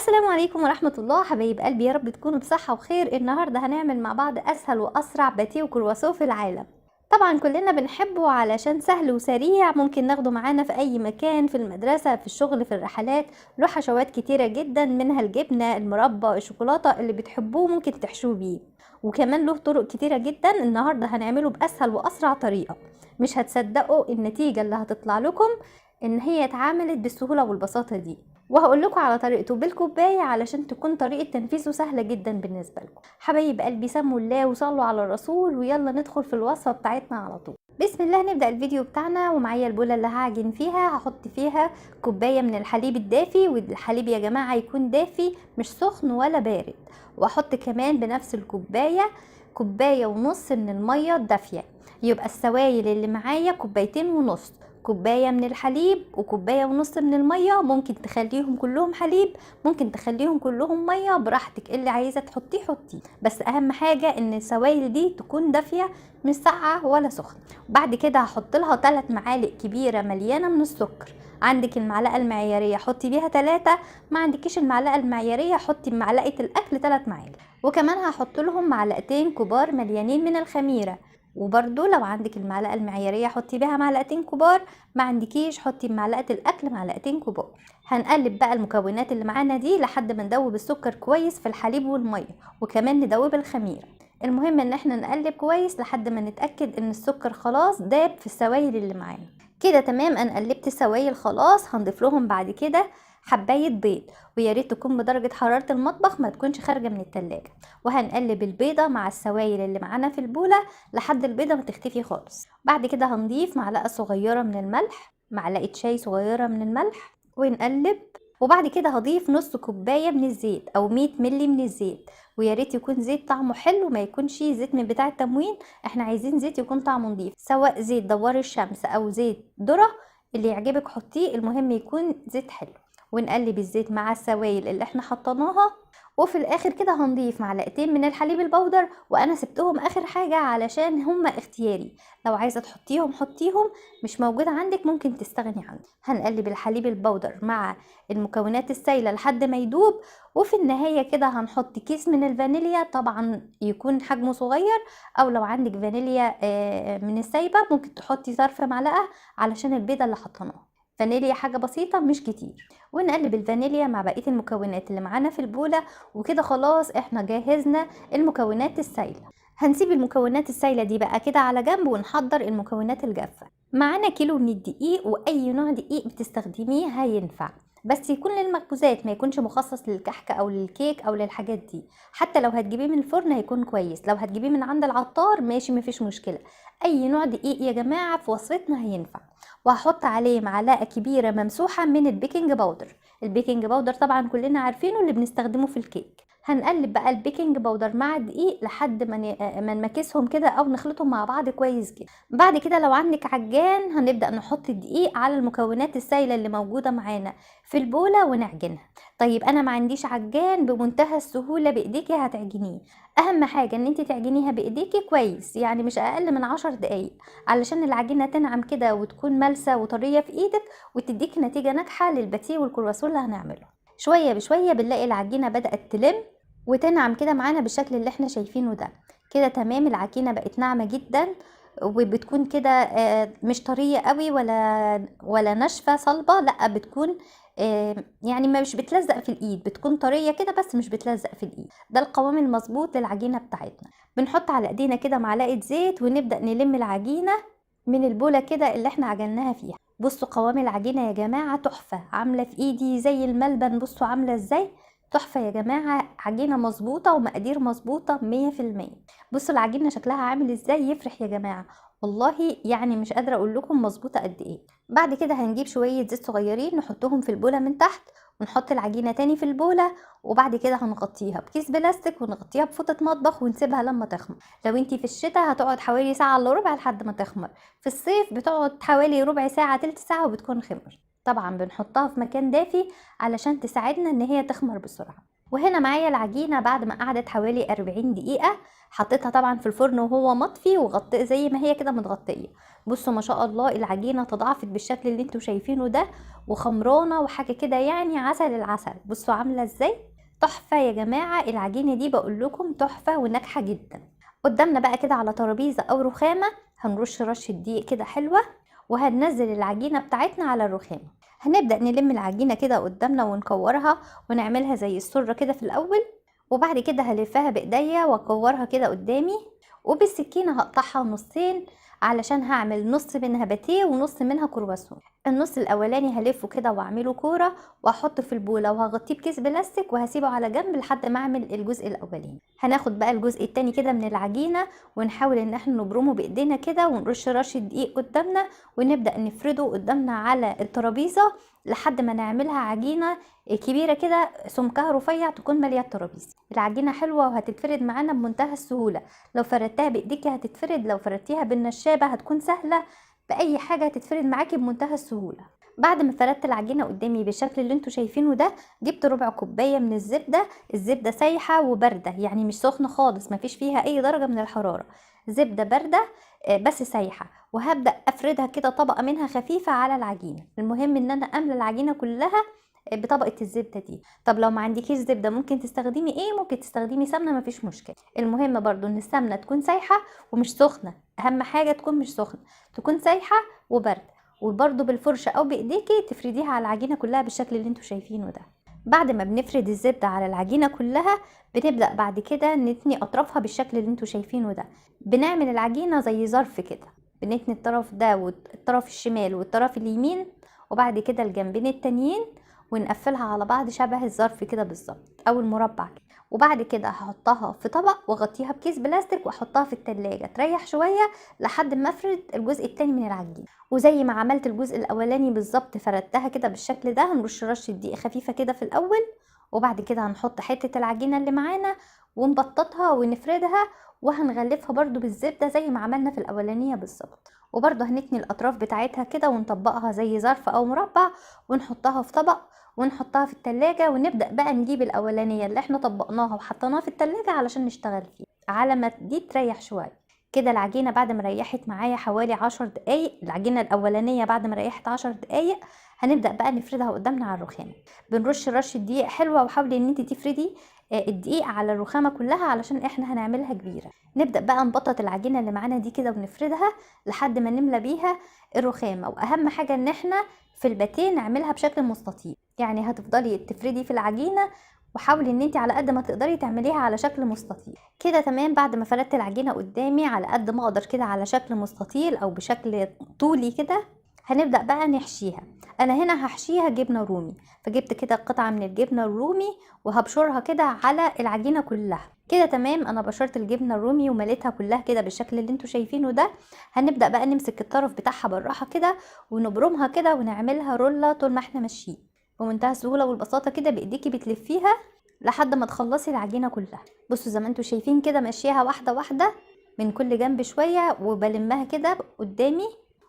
السلام عليكم ورحمة الله حبايب قلبي، يا رب تكونوا بصحة وخير. النهاردة هنعمل مع بعض أسهل وأسرع باتيه وكرواسون في العالم. طبعا كلنا بنحبه علشان سهل وسريع، ممكن ناخده معانا في أي مكان، في المدرسة، في الشغل، في الرحلات. له حشوات كتيرة جدا، منها الجبنة، المربى، الشوكولاتة اللي بتحبوه ممكن تحشوه بيه. وكمان له طرق كتيرة جدا. النهاردة هنعمله بأسهل وأسرع طريقة. مش هتصدقوا النتيجة اللي هتطلع لكم ان هي اتعملت بالسهولة والبساطة دي. وهقول لكم على طريقته بالكوبايه علشان تكون طريقه تنفيذه سهله جدا بالنسبه لكم. حبايب قلبي سموا الله وصلوا على الرسول، ويلا ندخل في الوصفه بتاعتنا على طول. بسم الله، نبدا الفيديو بتاعنا. ومعايا البوله اللي هعجن فيها، هحط فيها كوبايه من الحليب الدافي، والحليب يا جماعه يكون دافي مش سخن ولا بارد. واحط كمان بنفس الكوبايه كوبايه ونص من الميه الدافيه، يبقى السوائل اللي معايا كوبايتين ونص. كوباية من الحليب وكوباية ونص من المية، ممكن تخليهم كلهم حليب، ممكن تخليهم كلهم مية، براحتك اللي عايزة تحطيه حطيه. بس اهم حاجة ان السوائل دي تكون دافية مش ساقعة ولا سخنة. بعد كده هحط لها 3 معالق كبيرة مليانة من السكر. عندك المعلقة المعيارية حطي بيها 3، ما عندكيش المعلقة المعيارية حطي بمعلقة الاكل 3 معالق. وكمان هحط لهم معلقتين كبار مليانين من الخميرة. وبرده لو عندك المعلقة المعيارية حطي بيها معلقتين كبار، ما عندكيش حطي بمعلقة الاكل معلقتين كبار. هنقلب بقى المكونات اللي معانا دي لحد ما ندوب السكر كويس في الحليب والمية، وكمان ندوب الخميرة. المهم ان احنا نقلب كويس لحد ما نتأكد ان السكر خلاص داب في السوائل اللي معانا. كده تمام، انا قلبت السوائل خلاص. هنضيف لهم بعد كده حبايه بيض، ويا ريت تكون بدرجه حراره المطبخ، ما تكونش خارجه من التلاجة. وهنقلب البيضه مع السوائل اللي معانا في البوله لحد البيضه ما تختفي خالص. بعد كده هنضيف معلقه صغيره من الملح، معلقه شاي صغيره من الملح، ونقلب. وبعد كده هضيف نص كوبايه من الزيت او 100 ملي من الزيت، ويا ريت يكون زيت طعمه حلو، ما يكونش زيت من بتاع التموين. احنا عايزين زيت يكون طعمه نضيف، سواء زيت دوار الشمس او زيت ذره، اللي يعجبك حطيه، المهم يكون زيت حلو. ونقلب الزيت مع السوائل اللي احنا حطيناها. وفي الاخر كده هنضيف معلقتين من الحليب البودر، وانا سبتهم اخر حاجة علشان هما اختياري، لو عايزة تحطيهم حطيهم، مش موجود عندك ممكن تستغني عنه. هنقلب الحليب البودر مع المكونات السائلة لحد ما يدوب. وفي النهاية كده هنحط كيس من الفانيليا، طبعا يكون حجمه صغير، او لو عندك فانيليا من السايبة ممكن تحطي ظرف معلقة علشان البيضة اللي حطيناها. فانيليا حاجة بسيطة مش كتير. ونقلب الفانيليا مع بقية المكونات اللي معانا في البولة. وكده خلاص احنا جهزنا المكونات السائلة. هنسيب المكونات السائلة دي بقى كده على جنب، ونحضر المكونات الجافة. معانا كيلو من الدقيق، واي نوع دقيق بتستخدميه هينفع، بس يكون للمخبوزات، ما يكونش مخصص للكحك او للكيك او للحاجات دي. حتى لو هتجيبيه من الفرن هيكون كويس، لو هتجيبيه من عند العطار ماشي مفيش مشكلة. اي نوع دقيق يا جماعة في وصفتنا هينفع. وهحط عليه معلقة كبيرة ممسوحة من البيكنج باودر. البيكنج باودر طبعا كلنا عارفينه، اللي بنستخدمه في الكيك. هنقلب بقى البيكنج باودر مع الدقيق لحد ما نمكسهم كده او نخلطهم مع بعض كويس جدا. بعد كده لو عندك عجان هنبدأ نحط الدقيق على المكونات السائلة اللي موجودة معانا في البولة ونعجنها. طيب انا ما عنديش عجان، بمنتهى السهولة بايديكي هتعجنيه. اهم حاجة ان انت تعجنيها بايديكي كويس، يعني مش اقل من 10 دقايق، علشان العجينة تنعم كده وتكون ملسة وطرية في ايدك، وتديك نتيجة ناجحة للباتيه والكرواسون اللي هنعمله. شوية بشوية بنلاقي العجينة بدأت تلم وتنعم كده معانا بالشكل اللي احنا شايفينه ده. كده تمام، العجينة بقت ناعمة جدا، وبتكون كده مش طرية قوي ولا ناشفة صلبة، لا بتكون يعني مش بتلزق في الايد، بتكون طرية كده بس مش بتلزق في الايد. ده القوام المظبوط للعجينة بتاعتنا. بنحط على ايدينا كده معلقة زيت، ونبدأ نلم العجينة من البولة كده اللي احنا عجناها فيها. بصوا قوام العجينة يا جماعة تحفة، عاملة في ايدي زي الملبن، بصوا عاملة ازاي، تحفة يا جماعة. عجينة مظبوطة ومقادير مظبوطة 100%. بصوا العجينة شكلها عامل ازاي، يفرح يا جماعة والله، يعني مش قادرة اقول لكم مظبوطة قد ايه. بعد كده هنجيب شوية زيت صغيرين نحطهم في البولة من تحت، ونحط العجينة تاني في البولة. وبعد كده هنغطيها بكيس بلاستيك، ونغطيها بفوطة مطبخ، ونسيبها لما تخمر. لو انتي في الشتاء هتقعد حوالي ساعة الا ربع لحد ما تخمر، في الصيف بتقعد حوالي ربع ساعة تلت ساعة وبتكون خمر. طبعا بنحطها في مكان دافي علشان تساعدنا ان هي تخمر بسرعة. وهنا معايا العجينة بعد ما قعدت حوالي 40 دقيقة. حطيتها طبعا في الفرن وهو مطفي وغطي زي ما هي كده متغطية. بصوا ما شاء الله العجينة تضاعفت بالشكل اللي انتوا شايفينه ده، وخمرانة وحاجة كده يعني عسل العسل. بصوا عاملة ازاي، تحفة يا جماعة. العجينة دي بقول لكم تحفة وناجحة جدا. قدامنا بقى كده على ترابيزة او رخامة هنرش رشة دقيق كده حلوة، وهننزل العجينة بتاعتنا على الرخامة. هنبدأ نلم العجينة كده قدامنا ونكورها ونعملها زي السرة كده في الأول، وبعد كده هلفها بإيديا واكورها كده قدامي، وبالسكينة هقطعها نصين علشان هعمل نص منها باتيه ونص منها كرواسون. النص الأولاني هلفه كده واعمله كورة واحطه في البولة وهغطيه بكيس بلاستيك وهسيبه على جنب لحد ما اعمل الجزء الأولاني. هناخد بقى الجزء التاني كده من العجينة ونحاول ان احنا نبرمه بايدينا كده ونرش رشة دقيق قدامنا، ونبدأ نفرده قدامنا على الترابيزة لحد ما نعملها عجينة كبيرة كده سمكها رفيع تكون مالية الترابيزة. العجينة حلوة وهتتفرد معانا بمنتهى السهولة. لو فردتها بايديكي هتتفرد، لو فردتيها بالنشابة هتكون سهلة، بأي حاجة هتتفرد معاكي بمنتهى السهولة. بعد ما فردت العجينة قدامي بالشكل اللي انتوا شايفينه ده، جبت ربع كوباية من الزبدة. الزبدة سايحة وباردة، يعني مش سخنة خالص، مفيش فيها اي درجة من الحرارة، زبدة باردة بس سايحة. وهبدأ افردها كده طبقة منها خفيفة على العجينة. المهم ان انا املى العجينة كلها بطبقة الزبدة دي. طب لو ما عندكيش زبدة ممكن تستخدمي ايه؟ ممكن تستخدمي سمنة، مفيش مشكلة. المهم برضو ان السمنة تكون سايحة ومش سخنة، اهم حاجة تكون مش سخنة، تكون سايحة وباردة. وبرضو بالفرشة او بايديكي تفرديها على العجينة كلها بالشكل اللي انتوا شايفينه ده. بعد ما بنفرد الزبدة على العجينة كلها بنبدأ بعد كده نتني اطرافها بالشكل اللي انتوا شايفينه ده. بنعمل العجينة زي ظرف كده، بنتني الطرف ده والطرف الشمال والطرف اليمين، وبعد كده الجنبين التانيين، ونقفلها على بعض شبه الظرف كده بالظبط او المربع كده. وبعد كده هحطها في طبق واغطيها بكيس بلاستيك واحطها في التلاجة تريح شوية لحد ما افرد الجزء التاني من العجينة. وزي ما عملت الجزء الاولاني بالظبط فردتها كده بالشكل ده، هنرش رشة دقيق خفيفة كده في الاول، وبعد كده هنحط حتة العجينة اللي معانا ونبططها ونفردها، وهنغلفها برضو بالزبدة زي ما عملنا في الاولانية بالظبط. وبرضو هنتني الاطراف بتاعتها كده ونطبقها زي ظرف او مربع ونحطها في طبق ونحطها في التلاجة، ونبدأ بقى نجيب الأولانية اللي احنا طبقناها وحطيناها في التلاجة علشان نشتغل فيها على ما دي تريح شوية كده. العجينة بعد ما ريحت معايا حوالي 10 دقايق، العجينة الأولانية بعد ما ريحت 10 دقايق هنبدأ بقى نفردها قدامنا على الرخامة. بنرش رشة دقيق حلوة، وحاولي ان انت تفردي الدقيق على الرخامة كلها علشان احنا هنعملها كبيرة. نبدأ بقى نبطط العجينة اللي معانا دي كده ونفردها لحد ما نملى بيها الرخامة. واهم حاجة ان احنا في الباتيه نعملها بشكل مستطيل، يعني هتفضلي تفردي في العجينة وحاولي ان انت على قد ما تقدري تعمليها على شكل مستطيل كده. تمام، بعد ما فردت العجينة قدامي على قد ما اقدر كده على شكل مستطيل او بشكل طولي كده، هنبدأ بقى نحشيها. انا هنا هحشيها جبنة رومي، فجبت كده قطعة من الجبنة الرومي وهبشرها كده على العجينة كلها كده. تمام، انا بشرت الجبنة الرومي ومليتها كلها كده بالشكل اللي انتوا شايفينه ده. هنبدأ بقى نمسك الطرف بتاعها بالراحة كده ونبرمها كده ونعملها رولة طول ما احنا ماشيين بمنتهى السهولة والبساطة كده. بايديكي بتلفيها لحد ما تخلصي العجينة كلها. بصوا زي ما انتوا شايفين كده ماشيها واحدة واحدة من كل جنب شوية، وبلمها كده قدامي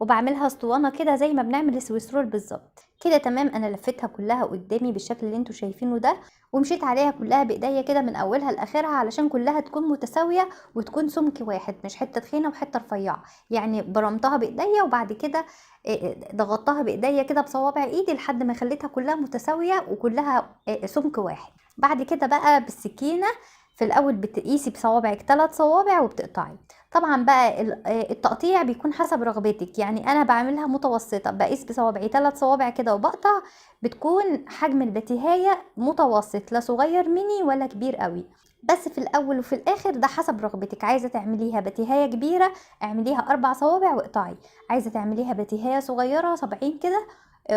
وبعملها اسطوانة كده زي ما بنعمل السويس رول بالظبط كده. تمام، انا لفيتها كلها قدامي بالشكل اللي انتوا شايفينه ده، ومشيت عليها كلها بايديا كده من اولها لاخرها علشان كلها تكون متساوية وتكون سمك واحد، مش حتة تخينة وحتة رفيعة. يعني برمتها بايديا وبعد كده ضغطتها بايديا كده بصوابع ايدي لحد ما خليتها كلها متساوية وكلها سمك واحد. بعد كده بقى بالسكينة في الاول بتقيسي بصوابعك 3 صوابع وبتقطعي. طبعا بقى التقطيع بيكون حسب رغبتك، يعني انا بعملها متوسطه، بقيس بصوابعي 3 صوابع كده وبقطع. بتكون حجم البتيهايه متوسط، لا صغير ميني ولا كبير قوي. بس في الاول وفي الاخر ده حسب رغبتك، عايزه تعمليها بتيهايه كبيره اعمليها 4 صوابع واقطعي، عايزه تعمليها بتيهايه صغيره صبعين كده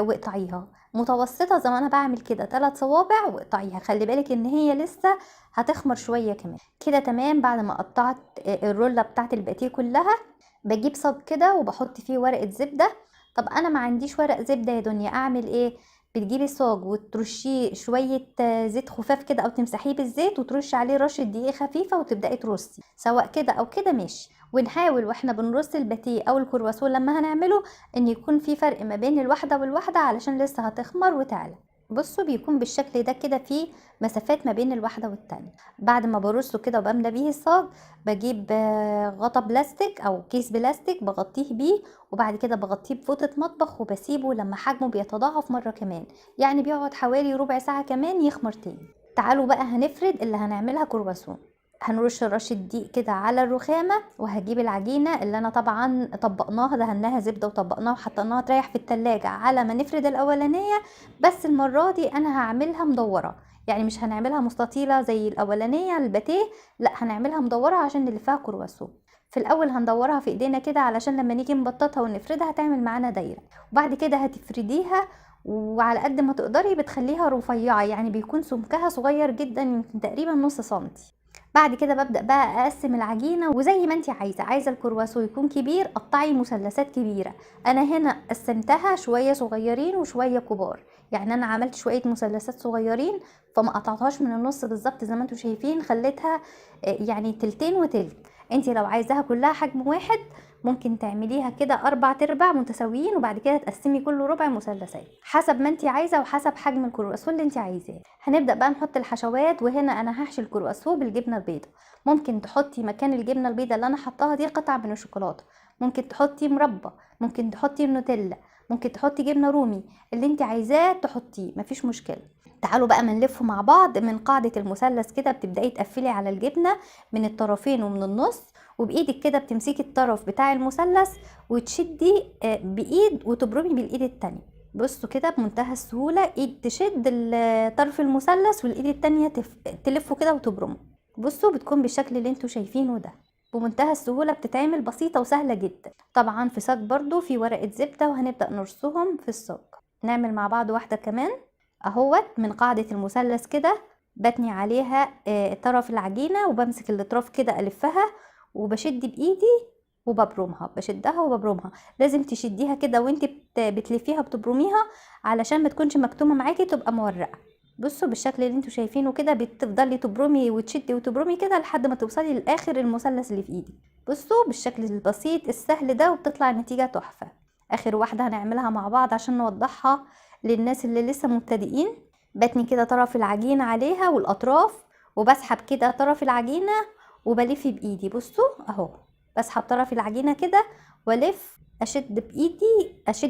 واقطعيها، متوسطه زي ما انا بعمل كده 3 صوابع واقطعيها. خلي بالك ان هي لسه هتخمر شويه كمان كده. تمام، بعد ما قطعت الرولة بتاعت الباتيه كلها بجيب صاج كده وبحط فيه ورقة زبدة. طب انا ما عنديش ورق زبدة يا دنيا، اعمل ايه؟ بتجيبي صاج وترشيه شوية زيت خفاف كده او تمسحيه بالزيت وترشي عليه رشة دقيق خفيفة وتبدأي ترصي، سواء كده او كده ماشي. ونحاول واحنا بنرص الباتيه او الكرواسون لما هنعمله ان يكون في فرق ما بين الواحدة والواحدة علشان لسه هتخمر وتعلى. بصوا بيكون بالشكل ده كده فيه مسافات ما بين الواحدة والتانية. بعد ما برصه كده وبملى بيه الصاج، بجيب غطا بلاستيك او كيس بلاستيك بغطيه بيه، وبعد كده بغطيه بفوطة مطبخ وبسيبه لما حجمه بيتضاعف مرة كمان، يعني بيقعد حوالي ربع ساعة كمان يخمر تاني. تعالوا بقى هنفرد اللي هنعملها كرواسون. هنرش رشة دقيق كده على الرخامة، وهجيب العجينة اللي انا طبعا طبقناها دهناها زبدة وطبقناها وحطيناها تريح في التلاجة على ما نفرد الاولانية. بس المرة دي انا هعملها مدورة، يعني مش هنعملها مستطيلة زي الاولانية الباتيه، لا هنعملها مدورة عشان نلفها كرواسون. في الاول هندورها في ايدينا كده علشان لما نيجي نبططها ونفردها تعمل معانا دايرة، وبعد كده هتفرديها وعلى قد ما تقدري بتخليها رفيعة، يعني بيكون سمكها صغير جدا يمكن تقريبا نص سنتي. بعد كده ببدأ بقى اقسم العجينة، وزي ما انت عايزة الكرواسو يكون كبير قطعي مثلثات كبيرة. انا هنا قسمتها شوية صغيرين وشوية كبار، يعني انا عملت شوية مثلثات صغيرين فما قطعتهاش من النص بالظبط زي ما انتم شايفين، خليتها يعني تلتين وتلت. انت لو عايزاها كلها حجم واحد ممكن تعمليها كده 4 ارباع متساويين، وبعد كده تقسمي كل ربع مثلثات حسب ما انت عايزه وحسب حجم الكرواسون اللي انت عايزاه. هنبدا بقى نحط الحشوات، وهنا انا هحشي الكرواسون بالجبنه البيضاء. ممكن تحطي مكان الجبنه البيضاء اللي انا حطاها دي قطع من الشوكولاته، ممكن تحطي مربى، ممكن تحطي نوتيلا، ممكن تحطي جبنه رومي، اللي انت عايزاه تحطيه مفيش مشكله. تعالوا بقى نلفه مع بعض من قاعده المثلث كده، بتبداي تقفلي على الجبنه من الطرفين ومن النص، وبايدك كده بتمسكي الطرف بتاع المثلث وتشدي بايد وتبرمي بالايد التانية. بصوا كده بمنتهى السهولة، ايد تشد طرف المثلث والايد التانية تلفه كده وتبرمه. بصوا بتكون بالشكل اللي انتوا شايفينه ده، بمنتهى السهولة بتتعمل بسيطة وسهلة جدا. طبعا في صاج برضو في ورقة زبدة وهنبدأ نرصهم في الصاج. نعمل مع بعض واحدة كمان اهوت من قاعدة المثلث كده، بتني عليها طرف العجينة وبمسك الاطراف كده الفها وبشد بايدي وببرمها، بشدها وببرمها. لازم تشديها كده وانت بتلفيها بتبرميها علشان ما تكونش مكتومه معاكي تبقى مورقه. بصوا بالشكل اللي انتوا شايفينه كده، بتفضلي تبرمي وتشدي وتبرمي كده لحد ما توصلي لاخر المثلث اللي في ايدي. بصوا بالشكل البسيط السهل ده، وبتطلع النتيجه تحفه. اخر واحده هنعملها مع بعض عشان نوضحها للناس اللي لسه مبتدئين. بتني كده طرف العجينه عليها والاطراف، وبسحب كده طرف العجينه وبلف بايدي. بصوا اهو بسحب طرف العجينه كده والف، اشد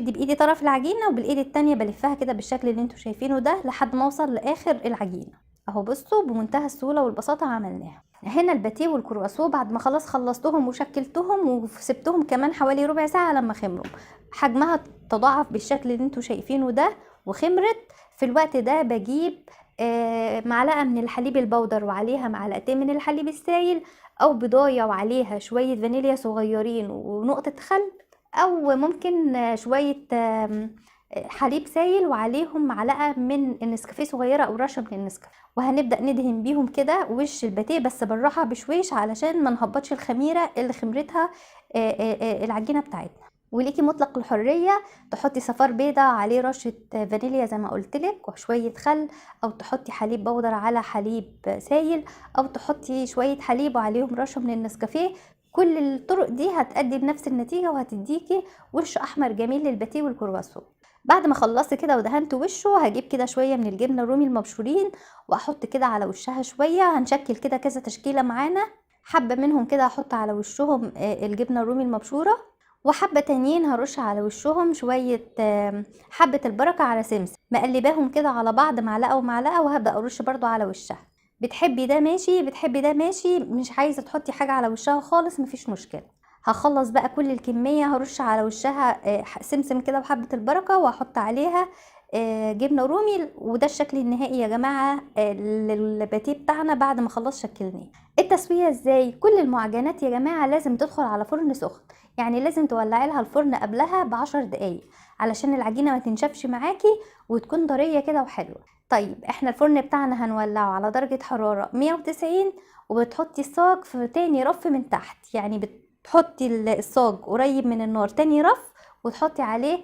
بايدي طرف العجينه وبالايد التانية بلفها كده بالشكل اللي انتوا شايفينه ده لحد ما اوصل لاخر العجينه اهو. بصوا بمنتهى السهوله والبساطه عملناها. هنا الباتيه والكرواسون بعد ما خلاص خلصتهم وشكلتهم وسبتهم كمان حوالي ربع ساعه لما خمروا، حجمها تضاعف بالشكل اللي انتوا شايفينه ده وخمرت. في الوقت ده بجيب معلقه من الحليب البودر وعليها معلقتين من الحليب السايل، او بضايه وعليها شويه فانيليا صغيرين ونقطه خل، او ممكن شويه حليب سايل وعليهم معلقه من النسكافيه صغيره او رشه من النسكافيه. وهنبدا ندهن بيهم كده وش الباتيه بس بالراحه بشويش علشان ما نهبطش الخميره اللي خمرتها العجينه بتاعتنا. وليكي مطلق الحريه تحطي صفار بيضه عليه رشه فانيليا زي ما قلتلك وشويه خل، او تحطي حليب بودر على حليب سايل، او تحطي شويه حليب وعليهم رشه من النسكافيه. كل الطرق دي هتأدي بنفس النتيجه وهتديكي وش احمر جميل للباتيه والكرواسون. بعد ما خلصت كده ودهنت وشه هجيب كده شويه من الجبنه الرومي المبشورين واحط كده على وشها شويه. هنشكل كده كذا تشكيله معانا، حبه منهم كده هحط على وشهم الجبنه الرومي المبشوره، وحبة تانيين هرش على وشهم شوية حبة البركة على سمسم، مقلباهم كده على بعض معلقة ومعلقة، وهبدأ ارش برضو على وشها. بتحبي ده ماشي، بتحبي ده ماشي، مش عايزة تحطي حاجة على وشها خالص مفيش مشكلة. هخلص بقى كل الكمية هرش على وشها سمسم كده وحبة البركة، وهحط عليها جبنة رومي. وده الشكل النهائي يا جماعة للباتيه بتاعنا بعد ما خلص شكلناه. التسوية ازاي؟ كل المعجنات يا جماعة لازم تدخل على فرن سخن، يعني لازم تولعي لها الفرن قبلها ب10 دقايق علشان العجينة ما تنشفش معاكي وتكون طرية كده وحلوة. طيب احنا الفرن بتاعنا هنولعه على درجة حرارة 190، وبتحطي الصاج في تاني رف من تحت، يعني بتحطي الصاج قريب من النار تاني رف وتحطي عليه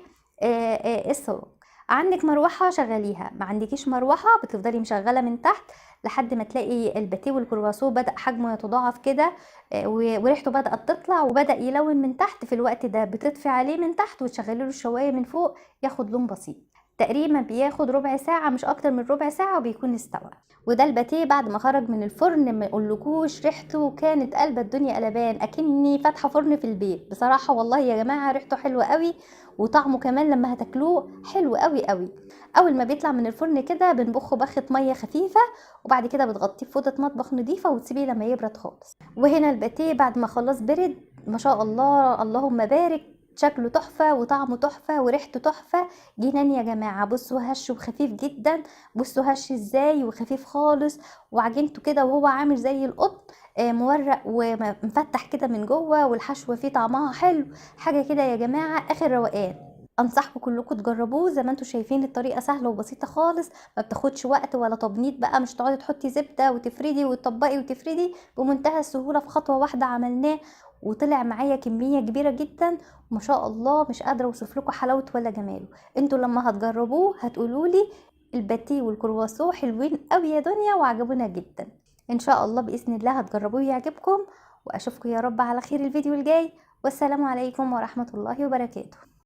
الصاج. عندك مروحة شغليها، ما عندكيش مروحة بتفضلي مشغلة من تحت لحد ما تلاقي الباتيه والكرواسون بدأ حجمه يتضاعف كده وريحته بدأت تطلع وبدأ يلون من تحت. في الوقت ده بتطفي عليه من تحت وتشغلي له الشواية من فوق ياخد لون بسيط. تقريبا بياخد ربع ساعة مش اكتر من ربع ساعة وبيكون استوى. وده الباتيه بعد ما خرج من الفرن، ما يقولكوش ريحته كانت قلبة الدنيا قلبان، اكني فاتحة فرن في البيت بصراحة. والله يا جماعة ريحته حلوة قوي، وطعمه كمان لما هتاكلوه حلو قوي قوي. اول ما بيطلع من الفرن كده بنبخه بخة مية خفيفة، وبعد كده بتغطيه بفوطة مطبخ نضيفة وتسيبيه لما يبرد خالص. وهنا الباتيه بعد ما خلاص برد، ما شاء الله اللهم بارك، شكله تحفة وطعمه تحفة وريحته تحفة. جنان يا جماعة. بصوا هش وخفيف جدا، بصوا هش ازاي وخفيف خالص، وعجنته كده وهو عامل زي القط، مورق ومفتح كده من جوه، والحشوة فيه طعمها حلو. حاجة كده يا جماعة اخر روقان. انصحكم كلكم تجربوه. زي ما انتم شايفين الطريقه سهله وبسيطه خالص، ما بتاخدش وقت ولا تبنيط بقى، مش تقعدي تحطي زبده وتفردي وتطبقي وتفردي. بمنتهى السهوله في خطوه واحده عملناه، وطلع معايا كميه كبيره جدا. وما شاء الله مش قادره اوصف لكم حلاوته ولا جماله. انتوا لما هتجربوه هتقولوا لي الباتيه والكرواسون حلوين قوي يا دنيا وعجبونا جدا. ان شاء الله باذن الله هتجربوه يعجبكم، واشوفكم يا رب على خير الفيديو الجاي. والسلام عليكم ورحمه الله وبركاته.